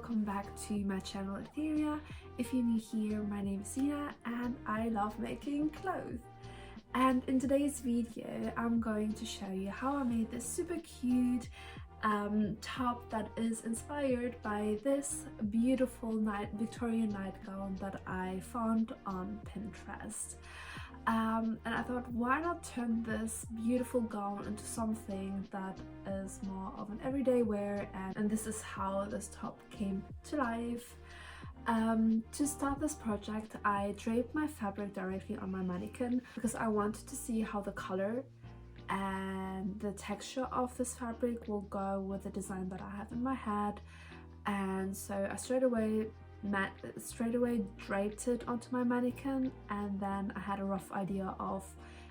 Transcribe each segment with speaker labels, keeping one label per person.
Speaker 1: welcome back to my channel Etheria. If you're new here, my name is Sina and I love making clothes. And in today's video I'm going to show you how I made this super cute top that is inspired by this beautiful Victorian nightgown that I found on Pinterest. And I thought, why not turn this beautiful gown into something that is more of an everyday wear, and this is how this top came to life. To start this project, I draped my fabric directly on my mannequin because I wanted to see how the color and the texture of this fabric will go with the design that I have in my head. And so I straight away draped it onto my mannequin, and then I had a rough idea of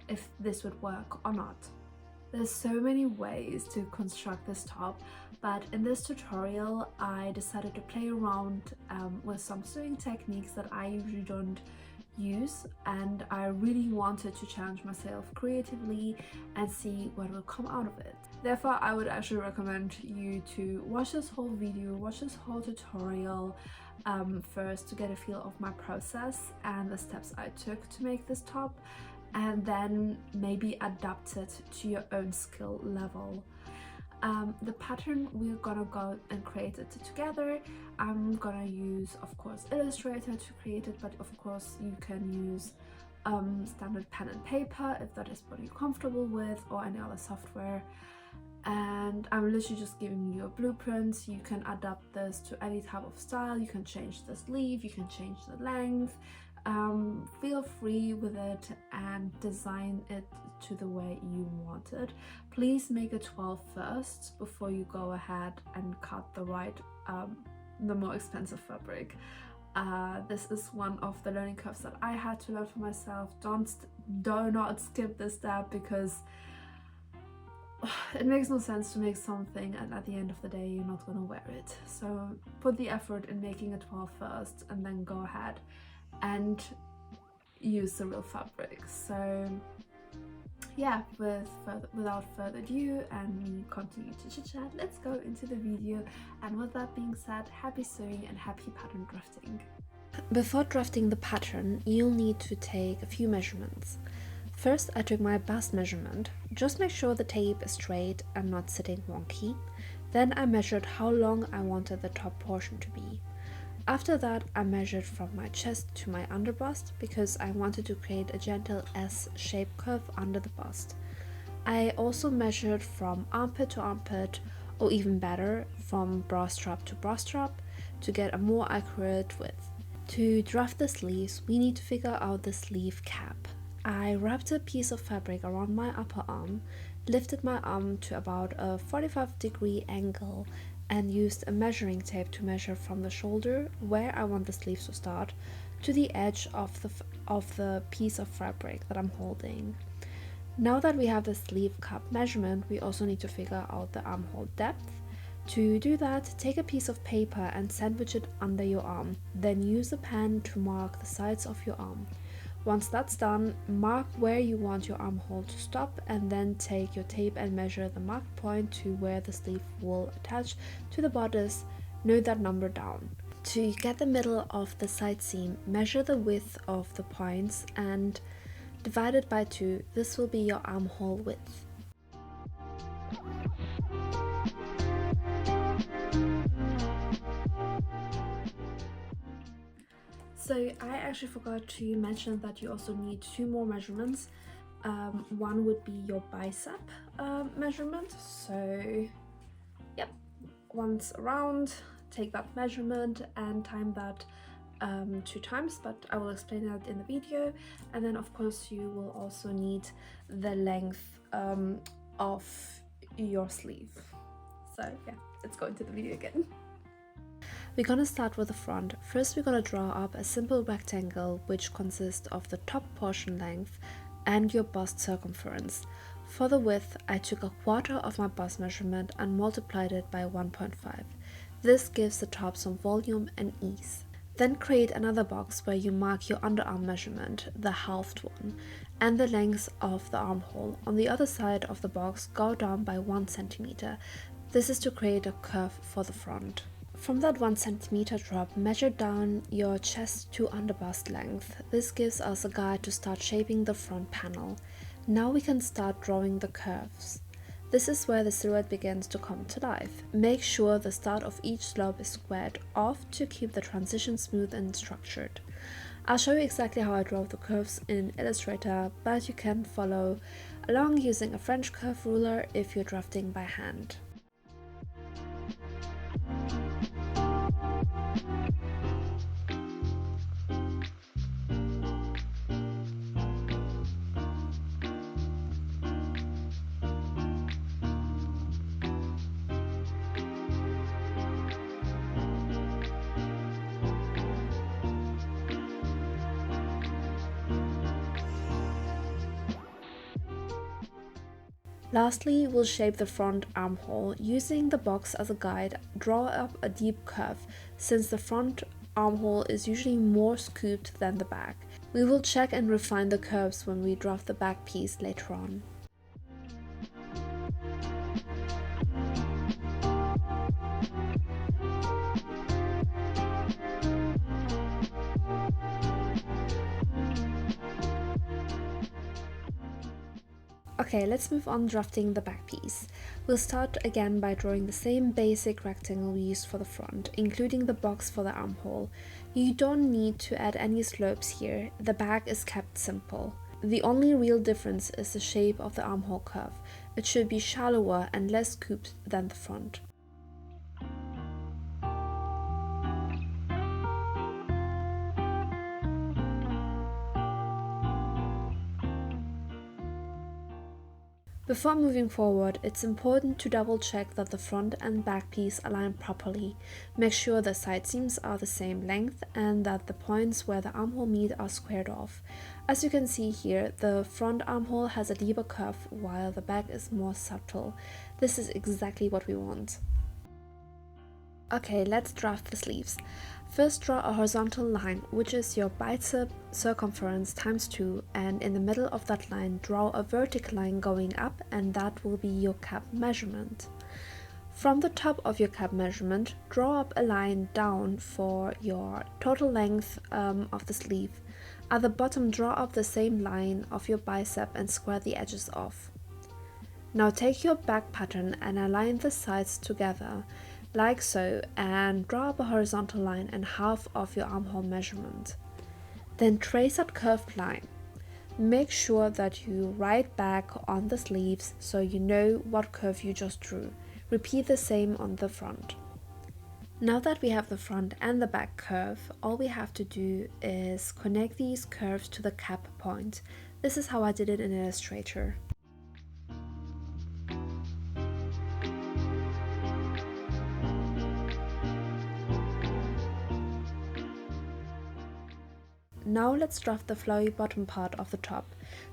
Speaker 1: if this would work or not. There's so many ways to construct this top, but in this tutorial I decided to play around with some sewing techniques that I usually don't use, and I really wanted to challenge myself creatively and see what will come out of it. Therefore, I would actually recommend you to watch this whole video, watch this whole tutorial first to get a feel of my process and the steps I took to make this top, and then maybe adapt it to your own skill level. The pattern, we're gonna go and create it together. I'm gonna use, of course, Illustrator to create it, but of course you can use standard pen and paper if that is what you're comfortable with, or any other software. And I'm literally just giving you a blueprint. You can adapt this to any type of style. You can change the sleeve, you can change the length. Feel free with it and design it to the way you want it. Please make a toile first before you go ahead and cut the more expensive fabric. This is one of the learning curves that I had to learn for myself. Do not skip this step, because it makes no sense to make something and at the end of the day you're not going to wear it. So put the effort in making a toile first and then go ahead and use the real fabric. So yeah, without further ado and me continue to chit chat, let's go into the video. And with that being said, happy sewing and happy pattern drafting. Before drafting the pattern, you'll need to take a few measurements. First, I took my bust measurement. Just make sure the tape is straight and not sitting wonky. Then I measured how long I wanted the top portion to be. After that, I measured from my chest to my underbust because I wanted to create a gentle S-shaped curve under the bust. I also measured from armpit to armpit, or even better, from bra strap to bra strap, to get a more accurate width. To draft the sleeves, we need to figure out the sleeve cap. I wrapped a piece of fabric around my upper arm, lifted my arm to about a 45-degree angle, and used a measuring tape to measure from the shoulder, where I want the sleeves to start, to the edge of the piece of fabric that I'm holding. Now that we have the sleeve cup measurement, we also need to figure out the armhole depth. To do that, take a piece of paper and sandwich it under your arm, then use a pen to mark the sides of your arm. Once that's done, mark where you want your armhole to stop, and then take your tape and measure the marked point to where the sleeve will attach to the bodice. Note that number down. To get the middle of the side seam, measure the width of the points and divide it by 2. This will be your armhole width. So I actually forgot to mention that you also need 2 more measurements. One would be your bicep measurement. So yep, once around, take that measurement and time that 2 times, but I will explain that in the video. And then of course you will also need the length of your sleeve. So yeah, let's go into the video again. We're gonna start with the front. First, we're gonna draw up a simple rectangle which consists of the top portion length and your bust circumference. For the width, I took a quarter of my bust measurement and multiplied it by 1.5. This gives the top some volume and ease. Then create another box where you mark your underarm measurement, the halved one, and the length of the armhole. On the other side of the box, go down by 1 centimeter. This is to create a curve for the front. From that 1 centimeter drop, measure down your chest to underbust length. This gives us a guide to start shaping the front panel. Now we can start drawing the curves. This is where the silhouette begins to come to life. Make sure the start of each slope is squared off to keep the transition smooth and structured. I'll show you exactly how I draw the curves in Illustrator, but you can follow along using a French curve ruler if you're drafting by hand. Lastly, we'll shape the front armhole. Using the box as a guide, draw up a deep curve, since the front armhole is usually more scooped than the back. We will check and refine the curves when we draft the back piece later on. Okay, let's move on drafting the back piece. We'll start again by drawing the same basic rectangle we used for the front, including the box for the armhole. You don't need to add any slopes here, the back is kept simple. The only real difference is the shape of the armhole curve. It should be shallower and less scooped than the front. Before moving forward, it's important to double check that the front and back piece align properly. Make sure the side seams are the same length and that the points where the armhole meet are squared off. As you can see here, the front armhole has a deeper curve while the back is more subtle. This is exactly what we want. Okay, let's draft the sleeves. First, draw a horizontal line, which is your bicep circumference times 2, and in the middle of that line, draw a vertical line going up, and that will be your cap measurement. From the top of your cap measurement, draw up a line down for your total length of the sleeve. At the bottom, draw up the same line of your bicep and square the edges off. Now take your back pattern and align the sides together, like so, and draw up a horizontal line and half of your armhole measurement. Then trace that curved line. Make sure that you write back on the sleeves so you know what curve you just drew. Repeat the same on the front. Now that we have the front and the back curve, all we have to do is connect these curves to the cap point. This is how I did it in Illustrator. Now let's draft the flowy bottom part of the top.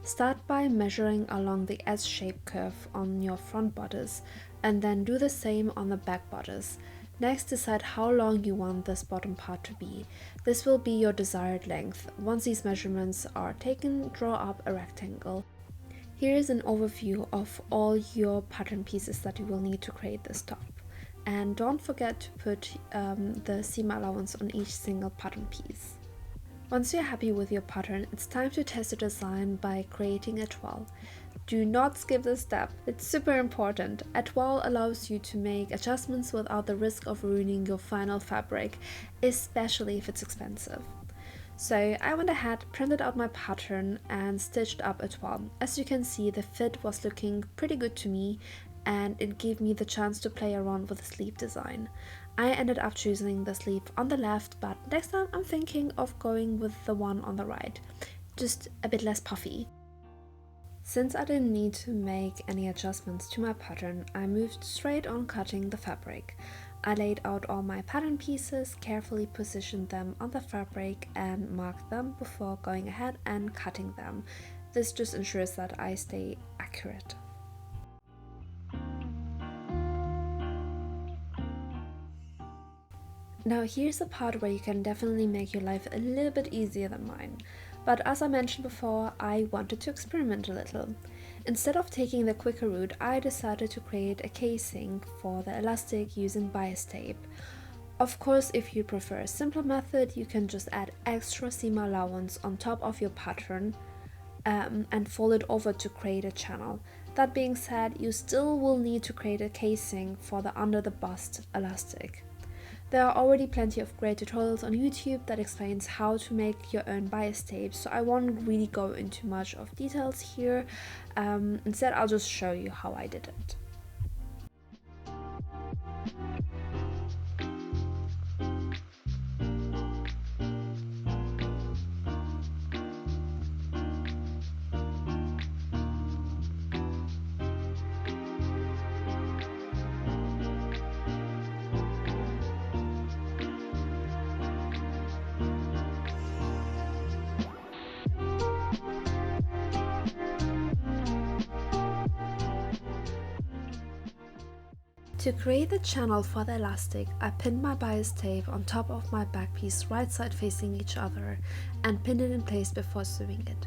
Speaker 1: Start by measuring along the S-shaped curve on your front bodice and then do the same on the back bodice. Next, decide how long you want this bottom part to be. This will be your desired length. Once these measurements are taken, draw up a rectangle. Here is an overview of all your pattern pieces that you will need to create this top. And don't forget to put the seam allowance on each single pattern piece. Once you're happy with your pattern, it's time to test your design by creating a toile. Do not skip this step, it's super important. A toile allows you to make adjustments without the risk of ruining your final fabric, especially if it's expensive. So I went ahead, printed out my pattern and stitched up a toile. As you can see, the fit was looking pretty good to me and it gave me the chance to play around with the sleeve design. I ended up choosing the sleeve on the left, but next time I'm thinking of going with the one on the right, just a bit less puffy. Since I didn't need to make any adjustments to my pattern, I moved straight on cutting the fabric. I laid out all my pattern pieces, carefully positioned them on the fabric and marked them before going ahead and cutting them. This just ensures that I stay accurate. Now here's the part where you can definitely make your life a little bit easier than mine. But as I mentioned before, I wanted to experiment a little. Instead of taking the quicker route, I decided to create a casing for the elastic using bias tape. Of course, if you prefer a simpler method, you can just add extra seam allowance on top of your pattern and fold it over to create a channel. That being said, you still will need to create a casing for the under the bust elastic. There are already plenty of great tutorials on YouTube that explains how to make your own bias tape, so I won't really go into much of details here. Instead, I'll just show you how I did it. To create the channel for the elastic, I pinned my bias tape on top of my back piece right side facing each other and pinned it in place before sewing it.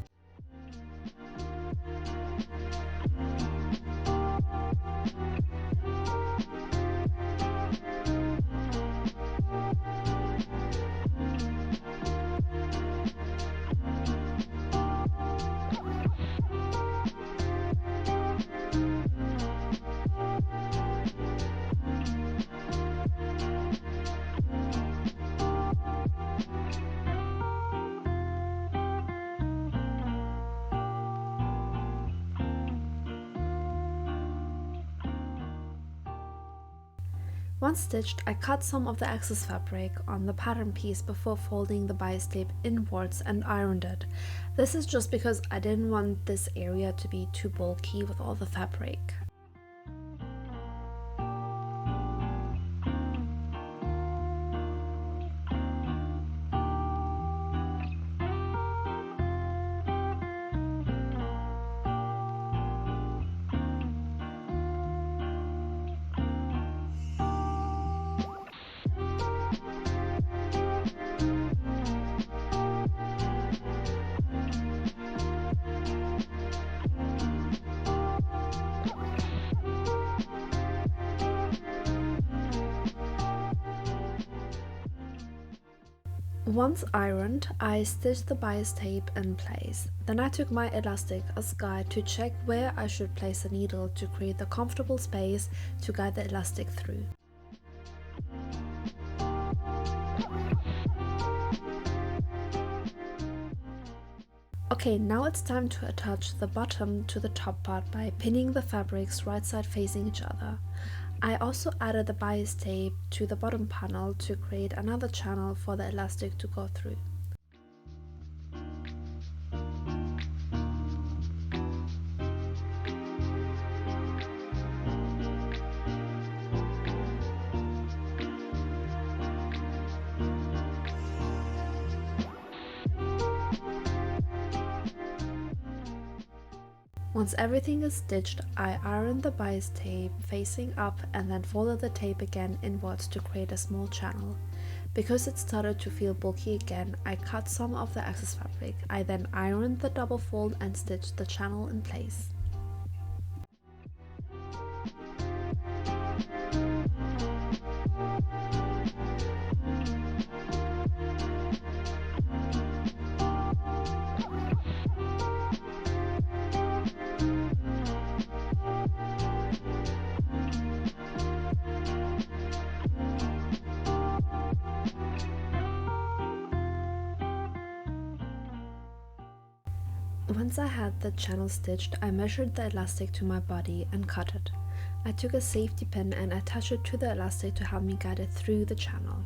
Speaker 1: Once stitched, I cut some of the excess fabric on the pattern piece before folding the bias tape inwards and ironed it. This is just because I didn't want this area to be too bulky with all the fabric. Once ironed, I stitched the bias tape in place. Then I took my elastic as guide to check where I should place the needle to create the comfortable space to guide the elastic through. Okay, now it's time to attach the bottom to the top part by pinning the fabrics right side facing each other. I also added the bias tape to the bottom panel to create another channel for the elastic to go through. Once everything is stitched, I ironed the bias tape facing up and then folded the tape again inwards to create a small channel. Because it started to feel bulky again, I cut some of the excess fabric. I then ironed the double fold and stitched the channel in place. Once I had the channel stitched, I measured the elastic to my body and cut it. I took a safety pin and attached it to the elastic to help me guide it through the channel.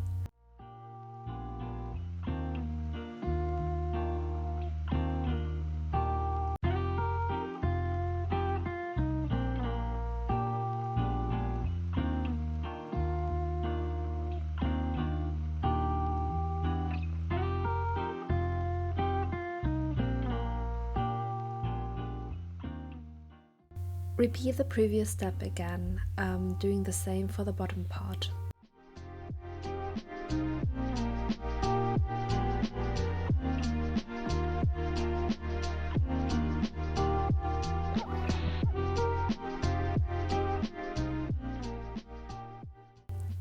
Speaker 1: Repeat the previous step again, doing the same for the bottom part.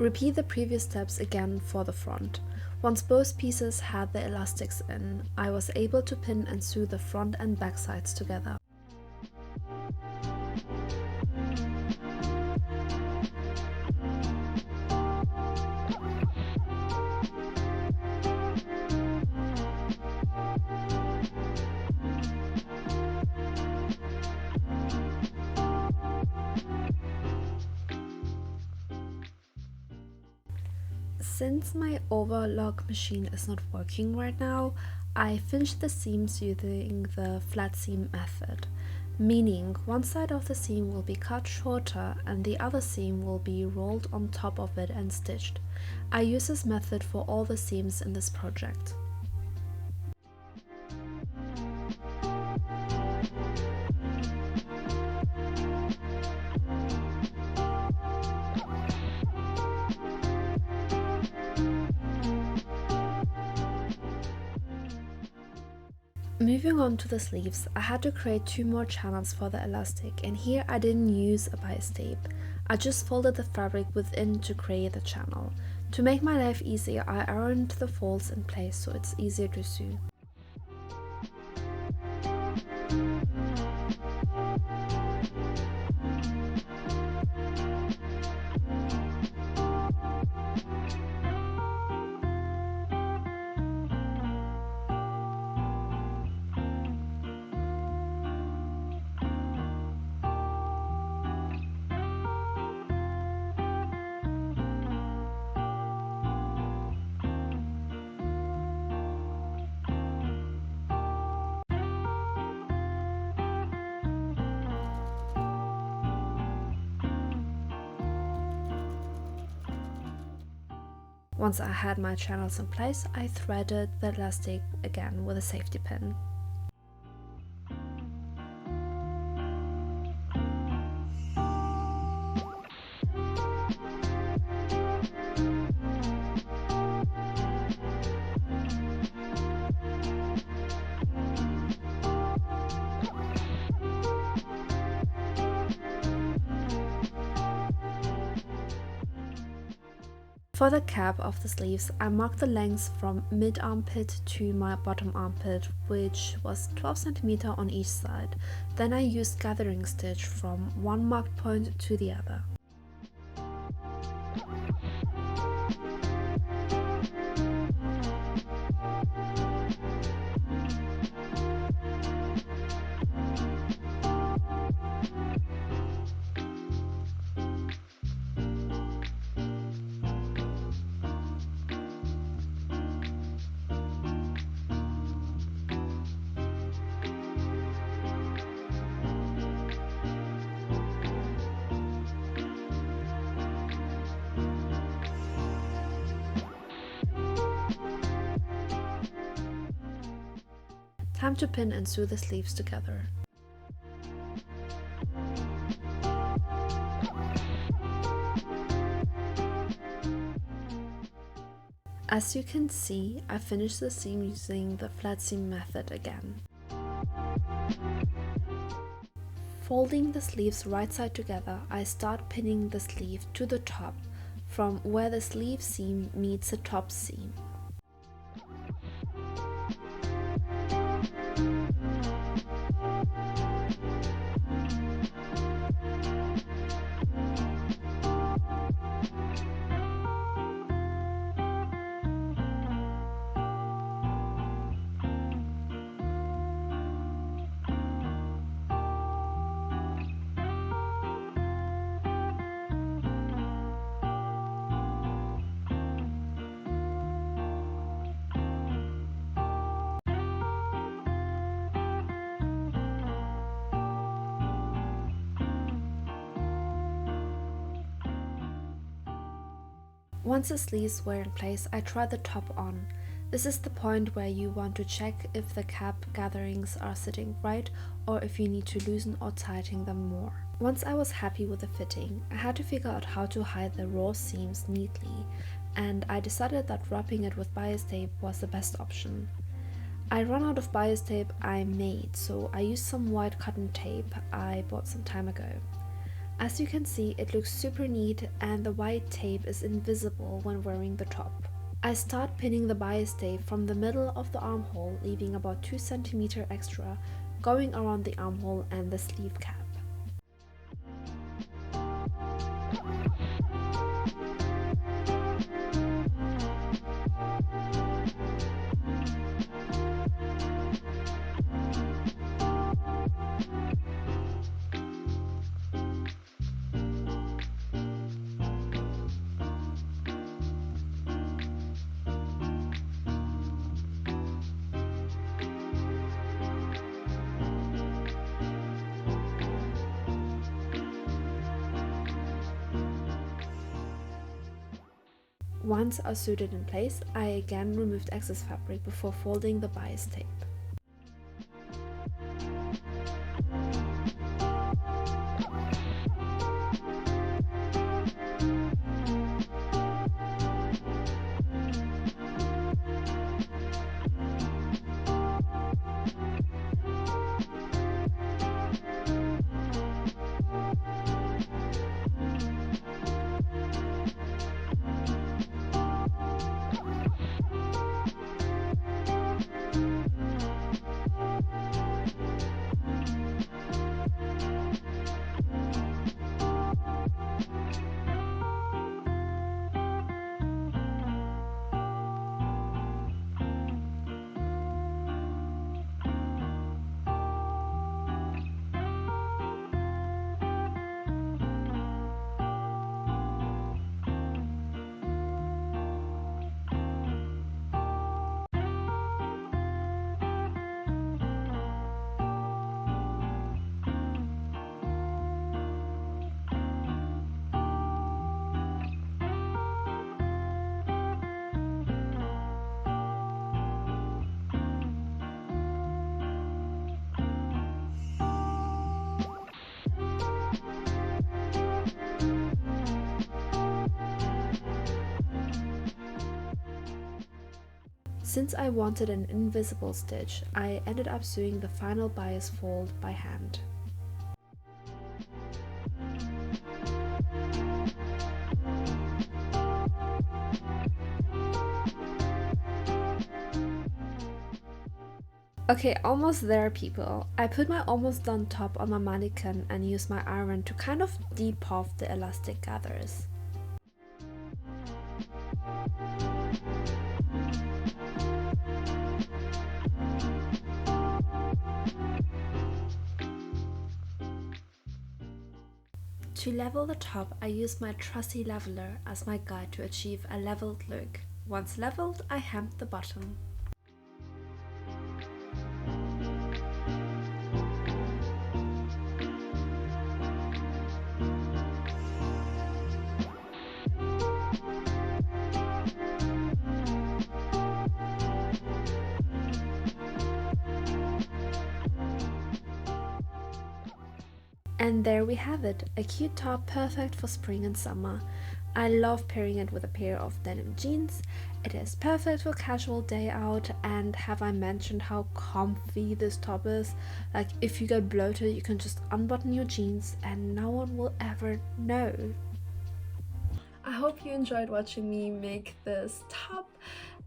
Speaker 1: Repeat the previous steps again for the front. Once both pieces had the elastics in, I was able to pin and sew the front and back sides together. Since my overlock machine is not working right now, I finished the seams using the flat seam method, meaning one side of the seam will be cut shorter and the other seam will be rolled on top of it and stitched. I use this method for all the seams in this project. Moving on to the sleeves, I had to create 2 more channels for the elastic, and here I didn't use a bias tape. I just folded the fabric within to create the channel. To make my life easier, I ironed the folds in place so it's easier to sew. Once I had my channels in place, I threaded the elastic again with a safety pin. For the cap of the sleeves, I marked the length from mid armpit to my bottom armpit, which was 12 cm on each side. Then I used gathering stitch from one marked point to the other. Time to pin and sew the sleeves together. As you can see, I finished the seam using the flat seam method again. Folding the sleeves right side together, I start pinning the sleeve to the top from where the sleeve seam meets the top seam. Once the sleeves were in place, I tried the top on. This is the point where you want to check if the cap gatherings are sitting right or if you need to loosen or tighten them more. Once I was happy with the fitting, I had to figure out how to hide the raw seams neatly, and I decided that wrapping it with bias tape was the best option. I ran out of bias tape I made, so I used some white cotton tape I bought some time ago. As you can see, it looks super neat and the white tape is invisible when wearing the top. I start pinning the bias tape from the middle of the armhole, leaving about 2 cm extra, going around the armhole and the sleeve cap. Once I sewed it in place, I again removed excess fabric before folding the bias tape. Since I wanted an invisible stitch, I ended up sewing the final bias fold by hand. Okay, almost there people. I put my almost done top on my mannequin and used my iron to kind of depuff the elastic gathers. To level the top, I used my trusty leveler as my guide to achieve a leveled look. Once leveled, I hemmed the bottom. And there we have it, a cute top perfect for spring and summer. I love pairing it with a pair of denim jeans. It is perfect for casual day out, and have I mentioned how comfy this top is? Like, if you get bloated, you can just unbutton your jeans and no one will ever know. I hope you enjoyed watching me make this top.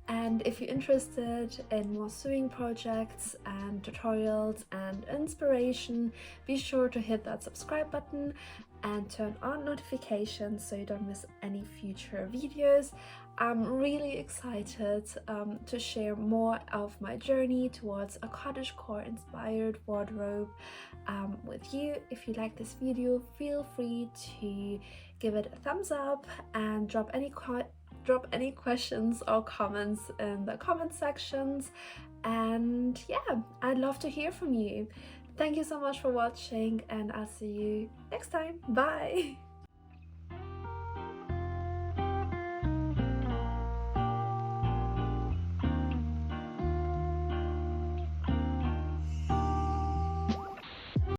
Speaker 1: And if you're interested in more sewing projects and tutorials and inspiration, be sure to hit that subscribe button and turn on notifications so you don't miss any future videos. I'm really excited to share more of my journey towards a cottagecore inspired wardrobe with you. If you like this video, feel free to give it a thumbs up and drop any questions or comments in the comment sections. And yeah, I'd love to hear from you. Thank you so much for watching, and I'll see you next time. Bye!